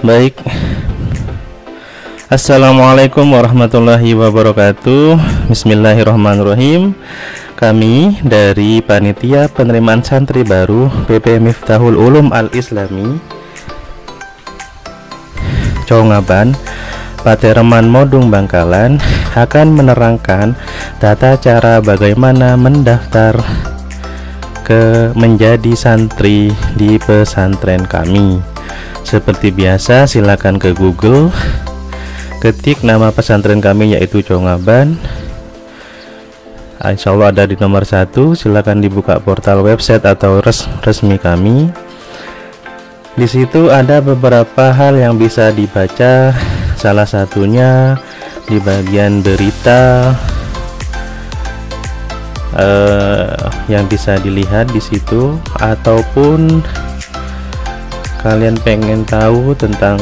Baik. Assalamualaikum warahmatullahi wabarakatuh. Bismillahirrahmanirrahim. Kami dari Panitia Penerimaan Santri Baru PP Miftahul Ulum Al-Islami Congaban, Patereman Modung Bangkalan akan menerangkan tata cara bagaimana mendaftar menjadi santri di pesantren kami. Seperti biasa, silakan ke Google, ketik nama pesantren kami yaitu Congaban. Insya Allah ada di nomor 1. Silakan dibuka portal website atau resmi kami. Di situ ada beberapa hal yang bisa dibaca. Salah satunya di bagian berita yang bisa dilihat di situ, ataupun kalian pengen tahu tentang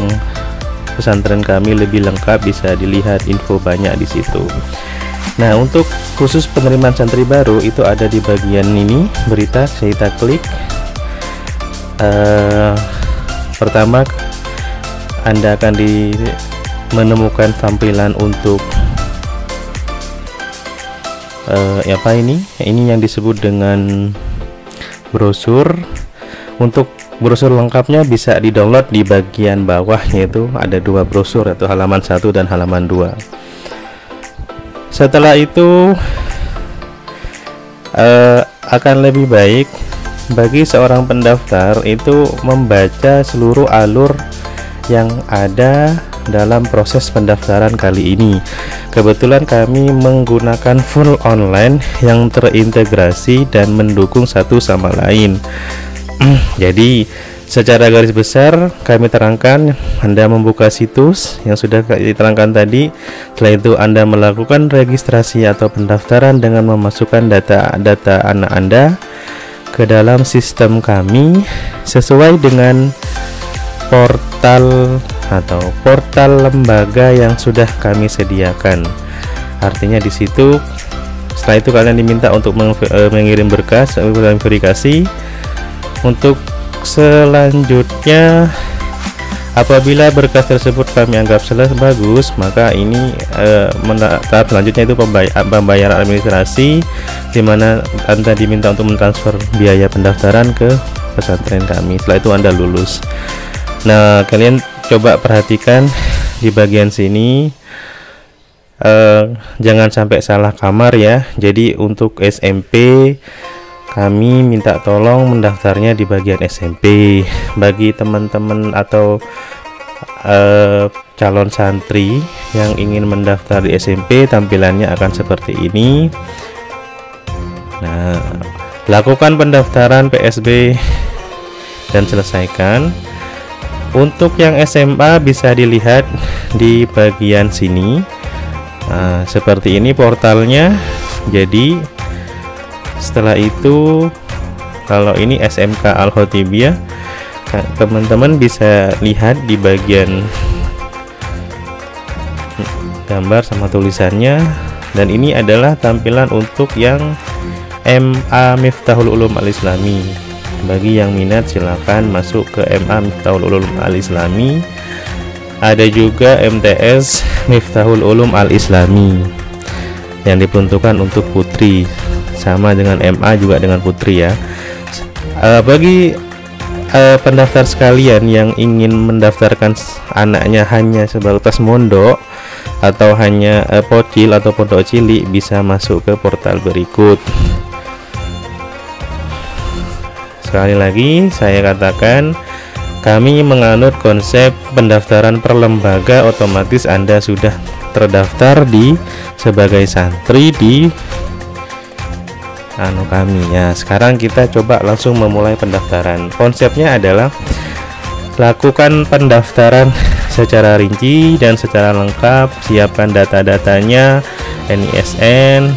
pesantren kami lebih lengkap, bisa dilihat info banyak di situ. Nah, untuk khusus penerimaan santri baru itu ada di bagian ini berita. Kita klik. Pertama, Anda akan menemukan tampilan untuk apa ini yang disebut dengan brosur. Untuk brosur lengkapnya bisa di-download di bagian bawah, yaitu ada 2 brosur, yaitu halaman 1 dan halaman 2. Setelah itu akan lebih baik bagi seorang pendaftar itu membaca seluruh alur yang ada dalam proses pendaftaran kali ini. Kebetulan kami menggunakan full online yang terintegrasi dan mendukung satu sama lain. Jadi secara garis besar kami terangkan, Anda membuka situs yang sudah diterangkan tadi. Setelah itu Anda melakukan registrasi atau pendaftaran dengan memasukkan data anak Anda ke dalam sistem kami sesuai dengan portal lembaga yang sudah kami sediakan. Artinya di situ, setelah itu kalian diminta untuk mengirim berkas verifikasi. Untuk selanjutnya, apabila berkas tersebut kami anggap bagus, maka ini tahap selanjutnya itu pembayaran administrasi, di mana Anda diminta untuk mentransfer biaya pendaftaran ke pesantren kami. Setelah itu Anda lulus. Nah, kalian coba perhatikan di bagian sini, jangan sampai salah kamar ya. Jadi untuk SMP kami minta tolong mendaftarnya di bagian SMP. Bagi teman-teman atau calon santri yang ingin mendaftar di SMP, tampilannya akan seperti ini. Nah, lakukan pendaftaran PSB dan selesaikan. Untuk yang SMA bisa dilihat di bagian sini. Nah, seperti ini portalnya. Jadi setelah itu, kalau ini SMK Al-Khotibiah, teman-teman bisa lihat di bagian gambar sama tulisannya. Dan ini adalah tampilan untuk yang MA Miftahul Ulum Al-Islami. Bagi yang minat silakan masuk ke MA Miftahul Ulum Al-Islami. Ada juga MTS Miftahul Ulum Al-Islami yang diperuntukkan untuk putri, sama dengan MA juga dengan putri ya. Bagi pendaftar sekalian yang ingin mendaftarkan anaknya hanya sebatas mondok atau hanya pocil atau pondok cilik, bisa masuk ke portal berikut. Sekali lagi saya katakan, kami menganut konsep pendaftaran per lembaga. Otomatis Anda sudah terdaftar sebagai santri di kami ya. Sekarang kita coba langsung memulai pendaftaran. Konsepnya adalah lakukan pendaftaran secara rinci dan secara lengkap. Siapkan data-datanya, NISN.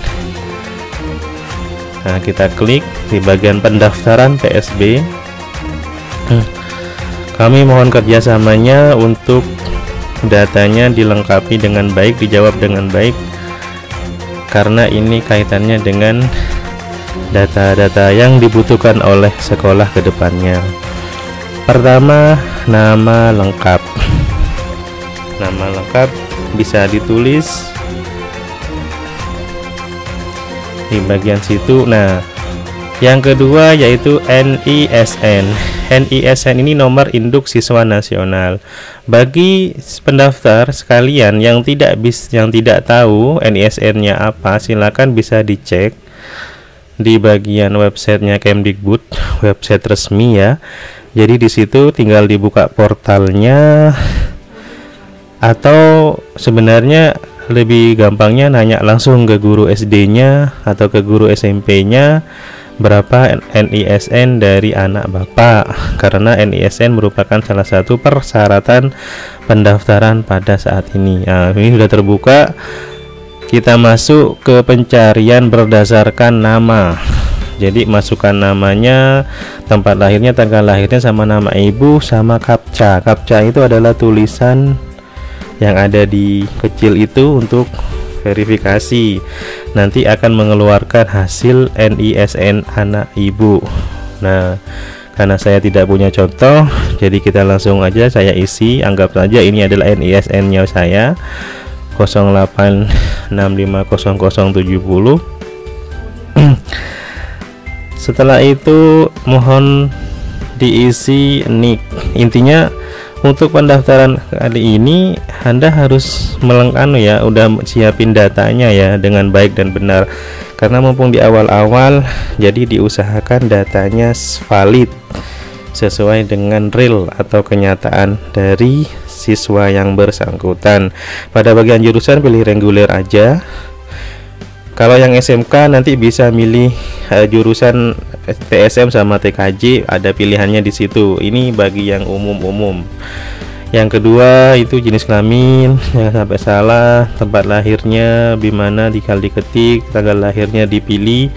Nah, kita klik di bagian pendaftaran PSB. Kami mohon kerjasamanya untuk datanya dilengkapi dengan baik, dijawab dengan baik, karena ini kaitannya dengan data-data yang dibutuhkan oleh sekolah ke depannya. Pertama, nama lengkap. Nama lengkap bisa ditulis di bagian situ. Nah, yang kedua yaitu NISN. NISN ini nomor induk siswa nasional. Bagi pendaftar sekalian yang tidak tahu NISN-nya apa, silakan bisa dicek di bagian websitenya Kemdikbud, website resmi ya. Jadi di situ tinggal dibuka portalnya, atau sebenarnya lebih gampangnya nanya langsung ke guru SD-nya atau ke guru SMP-nya berapa NISN dari anak Bapak, karena NISN merupakan salah satu persyaratan pendaftaran pada saat ini. Nah, ini sudah terbuka. Kita masuk ke pencarian berdasarkan nama. Jadi masukkan namanya, tempat lahirnya, tanggal lahirnya, sama nama ibu, sama CAPTCHA. CAPTCHA itu adalah tulisan yang ada di kecil itu untuk verifikasi. Nanti akan mengeluarkan hasil NISN anak ibu. Nah, karena saya tidak punya contoh, jadi kita langsung aja saya isi. Anggap saja ini adalah NISN-nya saya, 08650070. Setelah itu mohon diisi NIK. Intinya untuk pendaftaran kali ini Anda harus udah siapin datanya ya dengan baik dan benar, karena mumpung di awal-awal, jadi diusahakan datanya valid sesuai dengan real atau kenyataan dari siswa yang bersangkutan. Pada bagian jurusan pilih reguler aja. Kalau yang SMK nanti bisa milih jurusan TSM sama TKJ, ada pilihannya di situ. Ini bagi yang umum-umum. Yang kedua itu jenis kelamin, jangan sampai salah, tempat lahirnya dimana diketik, tanggal lahirnya dipilih,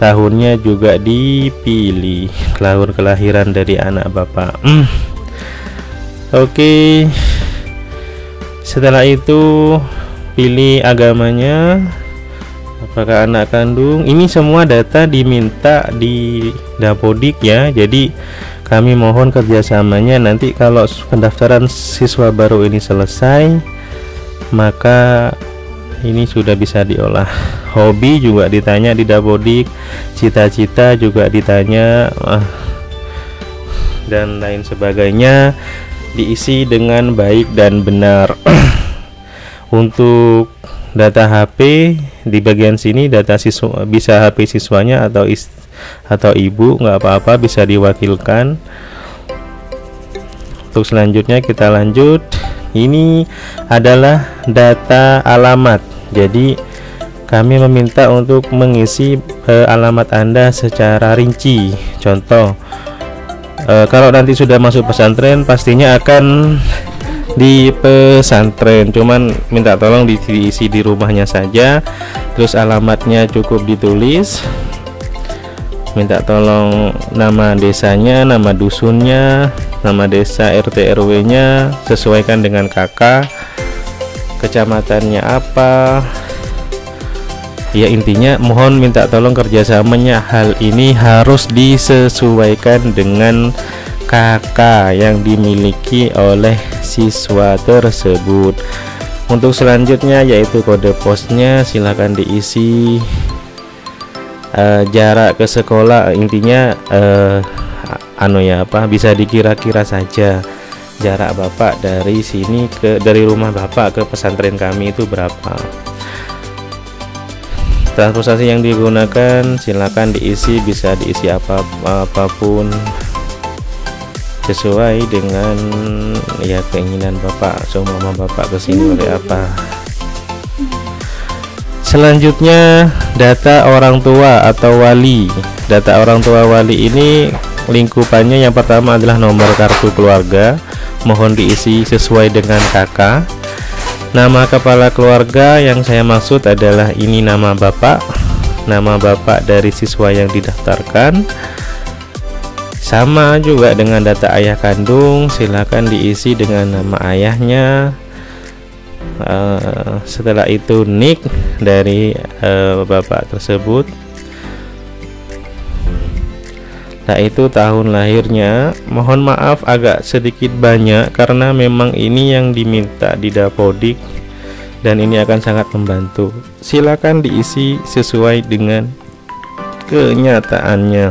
tahunnya juga dipilih, tahun kelahiran dari anak Bapak. Oke. Setelah itu pilih agamanya, apakah anak kandung. Ini semua data diminta di Dapodik ya. Jadi kami mohon kerjasamanya. Nanti kalau pendaftaran siswa baru ini selesai, maka ini sudah bisa diolah. Hobi juga ditanya di Dapodik, cita-cita juga ditanya, dan lain sebagainya, diisi dengan baik dan benar. Untuk data HP di bagian sini, data siswa, bisa HP siswanya atau ibu, nggak apa-apa, bisa diwakilkan. Untuk selanjutnya kita lanjut. Ini adalah data alamat. Jadi kami meminta untuk mengisi alamat Anda secara rinci. Contoh, kalau nanti sudah masuk pesantren pastinya akan di pesantren, cuman minta tolong diisi di rumahnya saja. Terus alamatnya cukup ditulis, minta tolong nama desanya, nama dusunnya, nama desa, RT RW nya sesuaikan dengan kakak, kecamatannya apa ya. Intinya mohon minta tolong kerjasamanya, hal ini harus disesuaikan dengan KK yang dimiliki oleh siswa tersebut. Untuk selanjutnya yaitu kode posnya, silakan diisi. Jarak ke sekolah, intinya bisa dikira-kira saja jarak Bapak dari sini dari rumah Bapak ke pesantren kami itu berapa. Transportasi yang digunakan silakan diisi, bisa diisi apapun sesuai dengan ya keinginan Bapak. Mama Bapak kesini oleh apa. Selanjutnya data orang tua atau wali. Data orang tua wali ini lingkupannya yang pertama adalah nomor kartu keluarga, mohon diisi sesuai dengan kakak. Nama kepala keluarga yang saya maksud adalah ini nama Bapak, nama Bapak dari siswa yang didaftarkan. Sama juga dengan data ayah kandung, silakan diisi dengan nama ayahnya. Setelah itu NIK dari Bapak tersebut. yaitu tahun lahirnya. Mohon maaf agak sedikit banyak karena memang ini yang diminta di Dapodik dan ini akan sangat membantu. Silakan diisi sesuai dengan kenyataannya.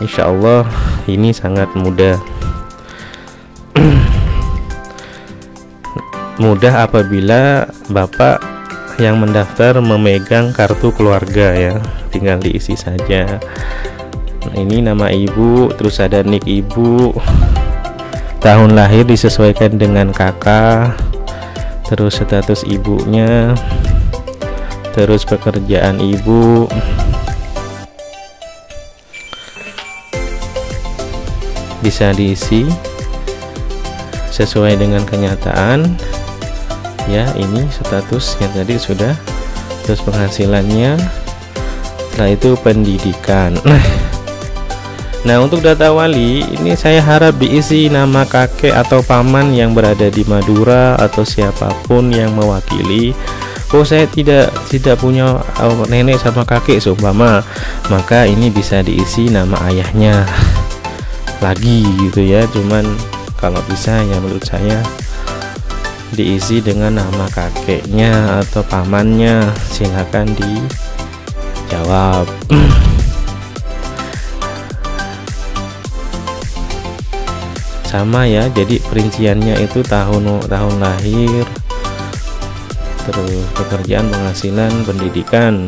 Insya Allah ini sangat mudah. Mudah apabila Bapak yang mendaftar memegang kartu keluarga ya, tinggal diisi saja. Nah, ini nama ibu, terus ada nik ibu, tahun lahir disesuaikan dengan kakak, terus status ibunya, terus pekerjaan ibu, bisa diisi sesuai dengan kenyataan ya. Ini statusnya tadi sudah, terus penghasilannya, setelah itu pendidikan. Nah, untuk data wali ini saya harap diisi nama kakek atau paman yang berada di Madura atau siapapun yang mewakili. Oh, saya tidak punya nenek sama kakek seumpama, maka ini bisa diisi nama ayahnya lagi gitu ya. Cuman kalau bisa ya menurut saya diisi dengan nama kakeknya atau pamannya. Silakan dijawab. Sama ya, jadi perinciannya itu tahun lahir, terus pekerjaan, penghasilan, pendidikan.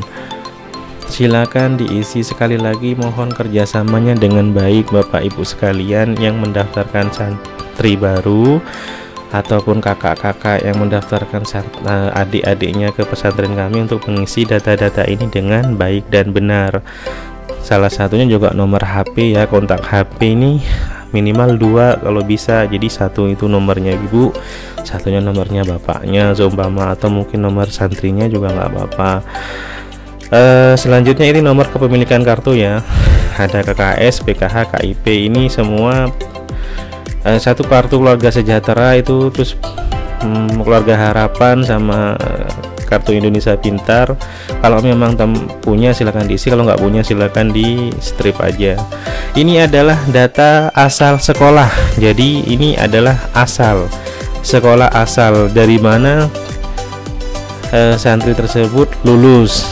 Silakan diisi. Sekali lagi mohon kerjasamanya dengan baik Bapak Ibu sekalian yang mendaftarkan santri baru ataupun kakak-kakak yang mendaftarkan adik-adiknya ke pesantren kami untuk mengisi data-data ini dengan baik dan benar. Salah satunya juga nomor HP ya, kontak HP ini minimal 2 kalau bisa. Jadi satu itu nomornya ibu, satunya nomornya bapaknya seumpama, atau mungkin nomor santrinya juga nggak apa-apa. Selanjutnya ini nomor kepemilikan kartu ya, ada KKS, PKH, KIP, ini semua satu kartu keluarga sejahtera itu, terus keluarga harapan sama kartu Indonesia Pintar. Kalau memang punya silakan diisi, kalau nggak punya silakan di strip aja. Ini adalah data asal sekolah, jadi ini adalah asal sekolah, asal dari mana santri tersebut lulus.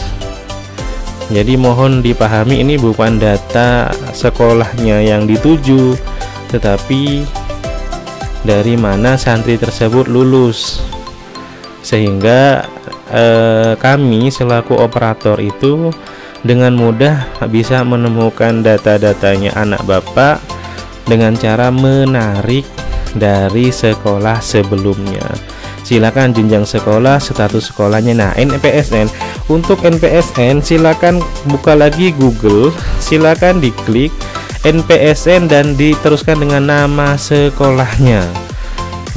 Jadi mohon dipahami, ini bukan data sekolahnya yang dituju, tetapi dari mana santri tersebut lulus, sehingga kami selaku operator itu dengan mudah bisa menemukan data-datanya anak Bapak dengan cara menarik dari sekolah sebelumnya. Silakan jenjang sekolah, status sekolahnya. Nah, NPSN, untuk NPSN silakan buka lagi Google, silakan diklik NPSN dan diteruskan dengan nama sekolahnya.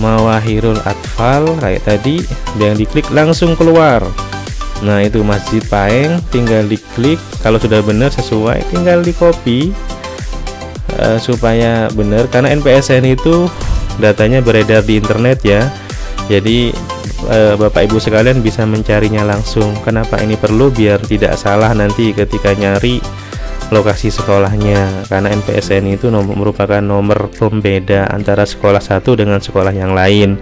Mawahirul Atfal kayak tadi, yang diklik langsung keluar. Nah, itu Masjid Paeng, tinggal diklik. Kalau sudah benar sesuai, tinggal di copy supaya benar, karena NPSN itu datanya beredar di internet ya. Jadi Bapak Ibu sekalian bisa mencarinya langsung. Kenapa ini perlu? Biar tidak salah nanti ketika nyari lokasi sekolahnya, karena NPSN itu merupakan nomor pembeda antara sekolah satu dengan sekolah yang lain.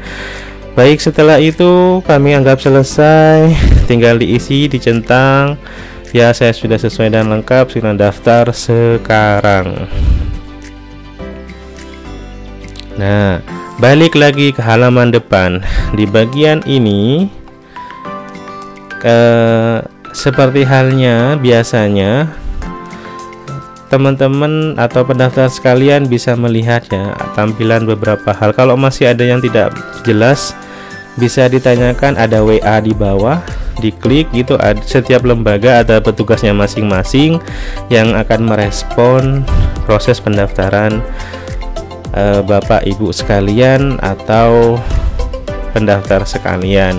Baik, setelah itu kami anggap selesai, tinggal diisi, dicentang ya. Saya sudah sesuai dan lengkap, silakan daftar sekarang. Nah, balik lagi ke halaman depan. Di bagian ini seperti halnya biasanya teman-teman atau pendaftar sekalian bisa melihat ya tampilan beberapa hal. Kalau masih ada yang tidak jelas bisa ditanyakan, ada WA di bawah, diklik gitu. Setiap lembaga ada petugasnya masing-masing yang akan merespon proses pendaftaran Bapak Ibu sekalian atau pendaftar sekalian.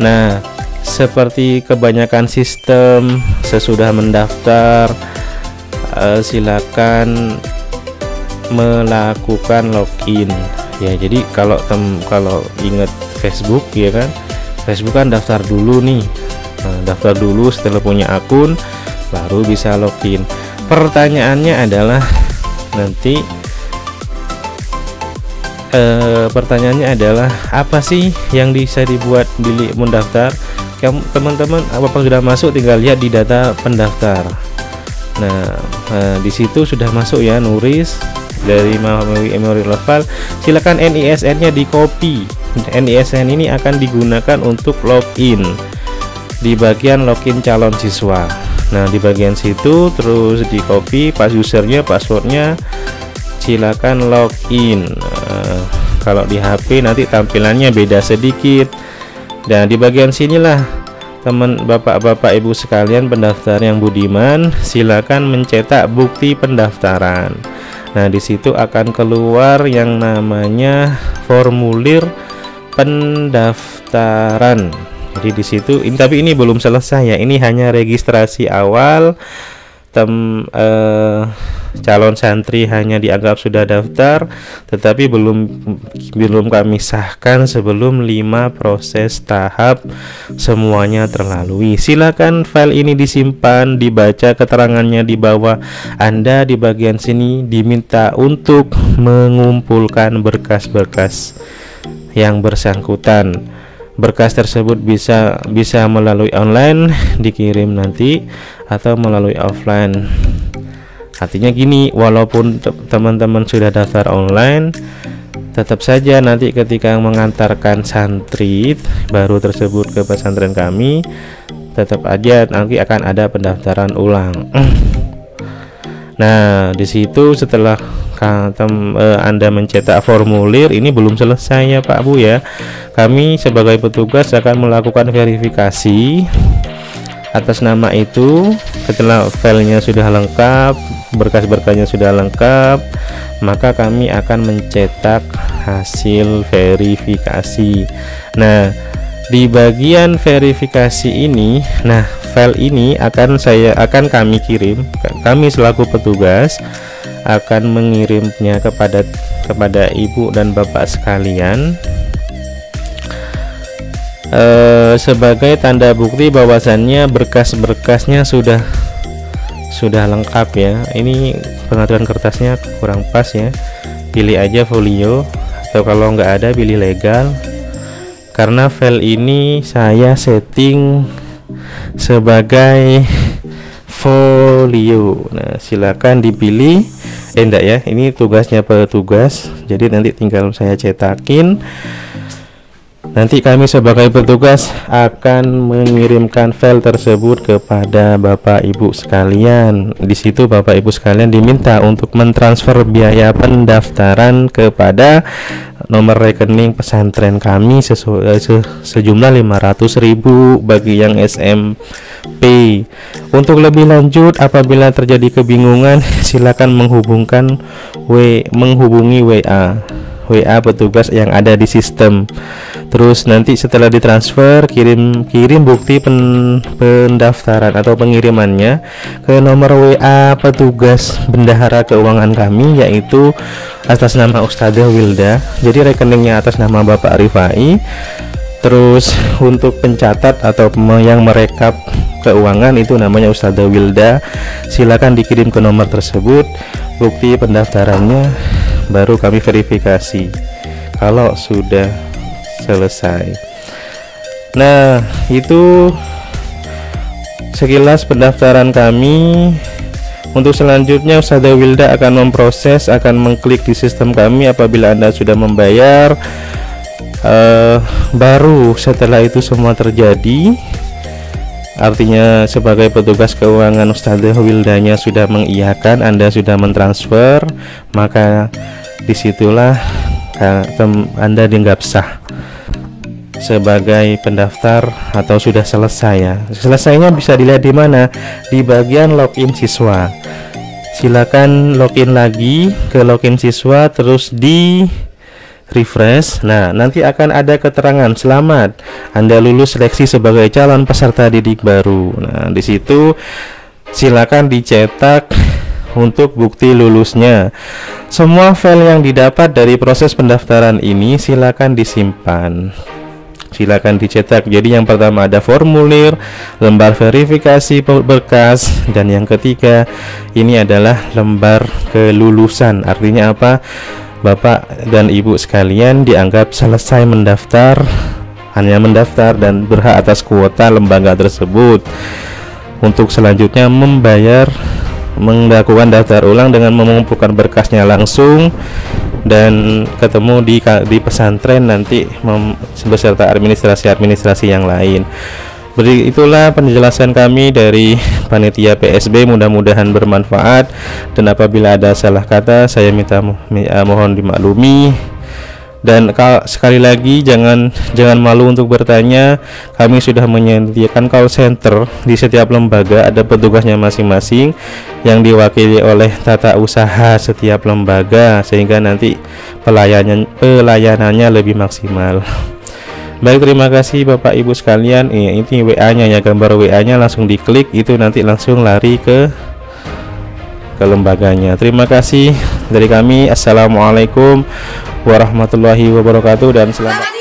Nah, seperti kebanyakan sistem sesudah mendaftar silakan melakukan login ya. Jadi kalau ingat Facebook ya kan, Facebook kan daftar dulu nih. Nah, daftar dulu, setelah punya akun baru bisa login. pertanyaannya adalah nanti pertanyaannya adalah apa sih yang bisa dibuat di mendaftar. Teman-teman apakah sudah masuk, tinggal lihat di data pendaftar. Nah, di situ sudah masuk ya, Nuris dari Memori Level. Silakan NISN-nya di copy. NISN ini akan digunakan untuk login di bagian login calon siswa. Nah, di bagian situ terus di copy pas usernya, passwordnya, silakan login. Kalau di HP nanti tampilannya beda sedikit. Dan di bagian sinilah teman bapak-bapak ibu sekalian pendaftar yang budiman, silakan mencetak bukti pendaftaran. Nah, di situ akan keluar yang namanya formulir pendaftaran. Jadi di situ tapi ini belum selesai ya, ini hanya registrasi awal. Calon santri hanya dianggap sudah daftar, tetapi belum kami sahkan sebelum 5 proses tahap semuanya terlalui. Silakan file ini disimpan, dibaca keterangannya di bawah. Anda di bagian sini diminta untuk mengumpulkan berkas-berkas yang bersangkutan. Berkas tersebut bisa melalui online, dikirim nanti, atau melalui offline. Artinya gini, walaupun teman-teman sudah daftar online, tetap saja nanti ketika mengantarkan santri baru tersebut ke pesantren kami, tetap aja nanti akan ada pendaftaran ulang. Nah, di situ setelah Anda mencetak formulir, ini belum selesai ya Pak Bu ya. Kami sebagai petugas akan melakukan verifikasi atas nama itu. Setelah filenya sudah lengkap, berkas-berkasnya sudah lengkap, maka kami akan mencetak hasil verifikasi. Nah, di bagian verifikasi ini, nah file ini akan kami kirim, kami selaku petugas akan mengirimnya kepada ibu dan bapak sekalian sebagai tanda bukti bahwasannya berkas-berkasnya sudah lengkap ya. Ini pengaturan kertasnya kurang pas ya, pilih aja folio, atau kalau nggak ada pilih legal, karena file ini saya setting sebagai folio. Nah, silakan dipilih. Enggak ya, ini tugasnya petugas, jadi nanti tinggal saya cetakin. Nanti kami sebagai petugas akan mengirimkan file tersebut kepada Bapak Ibu sekalian. Di situ Bapak Ibu sekalian diminta untuk mentransfer biaya pendaftaran kepada nomor rekening pesantren kami sejumlah 500.000 bagi yang SMP. Untuk lebih lanjut, apabila terjadi kebingungan, silakan menghubungi WA petugas yang ada di sistem. Terus nanti setelah ditransfer, kirim bukti pendaftaran atau pengirimannya ke nomor WA petugas bendahara keuangan kami, yaitu atas nama Ustadzah Wilda. Jadi rekeningnya atas nama Bapak Rifai. Terus untuk pencatat atau yang merekap keuangan itu namanya Ustadzah Wilda. Silakan dikirim ke nomor tersebut bukti pendaftarannya, baru kami verifikasi kalau sudah selesai. Nah, itu sekilas pendaftaran kami. Untuk selanjutnya Ustadzah Wilda akan memproses, akan mengklik di sistem kami. Apabila Anda sudah membayar, baru setelah itu semua terjadi, artinya sebagai petugas keuangan Ustadzah Wildanya sudah mengiyakan, Anda sudah mentransfer, maka disitulah Anda dianggap sah sebagai pendaftar atau sudah selesai ya. Selesainya bisa dilihat di mana? Di bagian login siswa. Silakan login lagi ke login siswa, terus di refresh. Nah, nanti akan ada keterangan selamat Anda lulus seleksi sebagai calon peserta didik baru. Nah, di situ silakan dicetak untuk bukti lulusnya. Semua file yang didapat dari proses pendaftaran ini silakan disimpan. silakan dicetak. Jadi yang pertama ada formulir, lembar verifikasi berkas, dan yang ketiga ini adalah lembar kelulusan. Artinya apa? Bapak dan Ibu sekalian dianggap selesai mendaftar, hanya mendaftar dan berhak atas kuota lembaga tersebut. Untuk selanjutnya melakukan daftar ulang dengan mengumpulkan berkasnya langsung dan ketemu di pesantren nanti beserta administrasi yang lain. Itulah penjelasan kami dari panitia PSB, mudah-mudahan bermanfaat, dan apabila ada salah kata saya mohon dimaklumi. Dan sekali lagi jangan malu untuk bertanya. Kami sudah menyediakan call center di setiap lembaga, ada petugasnya masing-masing yang diwakili oleh tata usaha setiap lembaga, sehingga nanti pelayanannya lebih maksimal. Baik, terima kasih Bapak Ibu sekalian. Ini WA-nya ya, gambar WA-nya langsung diklik, itu nanti langsung lari ke lembaganya. Terima kasih dari kami. Assalamualaikum warahmatullahi wabarakatuh dan selamat